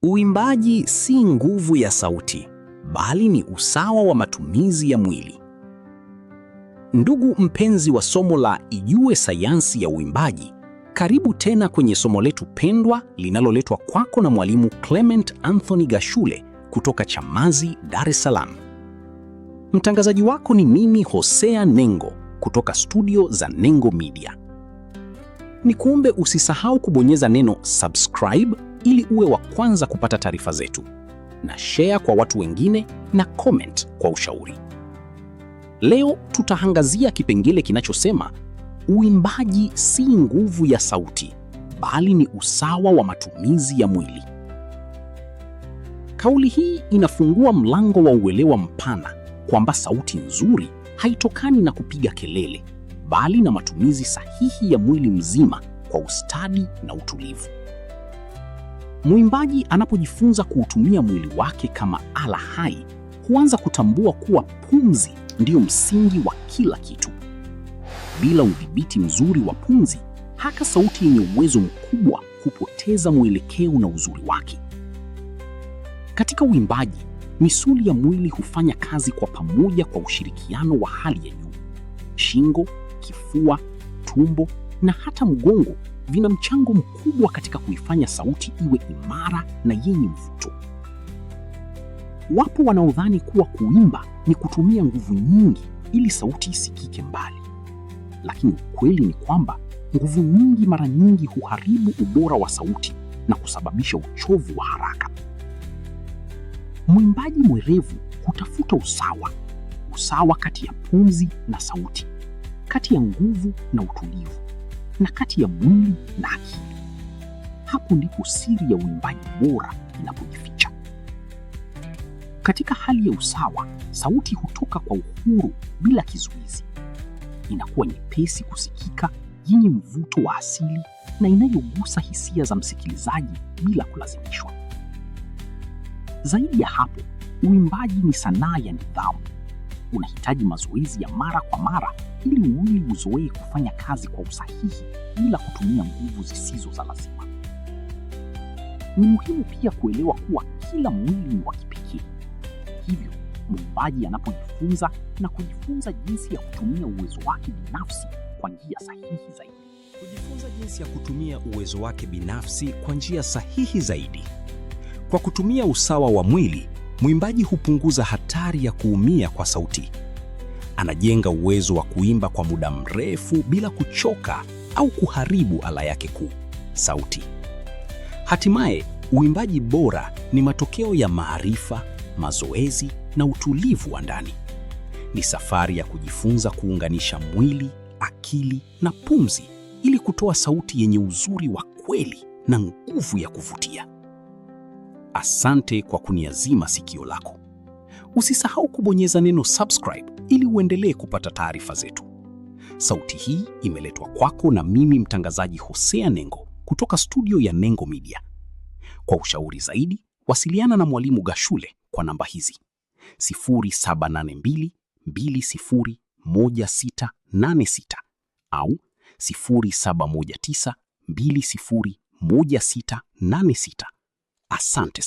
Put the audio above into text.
Uimbaji si nguvu ya sauti, bali ni usawa wa matumizi ya mwili. Ndugu mpenzi wa somo la Ijue Sayansi ya Uimbaji, karibu tena kwenye somo letu pendwa linaloletwa kwako na Mwalimu Clement Anthony Gashule kutoka Chamazi, Dar es Salaam. Mtangazaji wako ni mimi Hosea Nengo kutoka studio za Nengo Media. Nikuombe usisahau kubonyeza neno subscribe ili uwe wa kwanza kupata taarifa zetu, na share kwa watu wengine na comment kwa ushauri. Leo tutaangazia kipengele kinachosema uimbaji si nguvu ya sauti, bali ni usawa wa matumizi ya mwili. Kauli hii inafungua mlango wa uelewa mpana kwamba sauti nzuri haitokani na kupiga kelele, bali na matumizi sahihi ya mwili mzima kwa ustadi na utulivu. Mwimbaji anapojifunza kuutumia mwili wake kama ala hai, huanza kutambua kuwa pumzi ndiyo msingi wa kila kitu. Bila udhibiti mzuri wa pumzi, hata sauti yenye uwezo mkubwa hupoteza mwelekeo na uzuri wake. Katika uimbaji, misuli ya mwili hufanya kazi kwa pamoja kwa ushirikiano wa hali ya juu. Shingo, kifua, tumbo na hata mgongo vina mchango mkubwa katika kuifanya sauti iwe imara na yenye mvuto. Wapo wanaodhani kuwa kuimba ni kutumia nguvu nyingi ili sauti isikike mbali. Lakini ukweli ni kwamba nguvu nyingi mara nyingi huharibu ubora wa sauti na kusababisha uchovu wa haraka. Mwimbaji mwerevu hutafuta usawa kati ya pumzi na sauti, kati ya nguvu na utulivu, na kati ya mwili na akili. Hapo ndipo siri ya uimbaji bora inapojificha. Katika hali ya usawa, sauti hutoka kwa uhuru bila kizuizi. Inakuwa nyepesi kusikika, yenye mvuto wa asili na inayogusa hisia za msikilizaji bila kulazimishwa. Zaidi ya hapo, uimbaji ni sanaa ya nidhamu. Unahitaji mazoezi ya mara kwa mara ili mwili uzoee kufanya kazi kwa usahihi bila kutumia nguvu zisizo za lazima. Ni muhimu pia kuelewa kuwa kila mwili ni wa kipekee. Hivyo, mwimbaji anapojifunza jinsi ya kutumia uwezo wake binafsi kwa njia sahihi zaidi. Kwa kutumia usawa wa mwili, mwimbaji hupunguza hatari ya kuumia kwa sauti. Anajenga uwezo wa kuimba kwa muda mrefu bila kuchoka au kuharibu ala yake kuu, sauti. Hatimaye, uimbaji bora ni matokeo ya maarifa, mazoezi na utulivu wa ndani. Ni safari ya kujifunza kuunganisha mwili, akili na pumzi ili kutoa sauti yenye uzuri wa kweli na nguvu ya kuvutia. Asante kwa kuniazima sikio lako. Usisahau kubonyeza neno subscribe ili uendelee kupata taarifa zetu. Sauti hii imeletwa kwako na mimi mtangazaji Hosea Nengo kutoka studio ya Nengo Media. Kwa ushauri zaidi, wasiliana na Mwalimu Gashule kwa namba hizi: 0782201686 au 0719201686. Asante.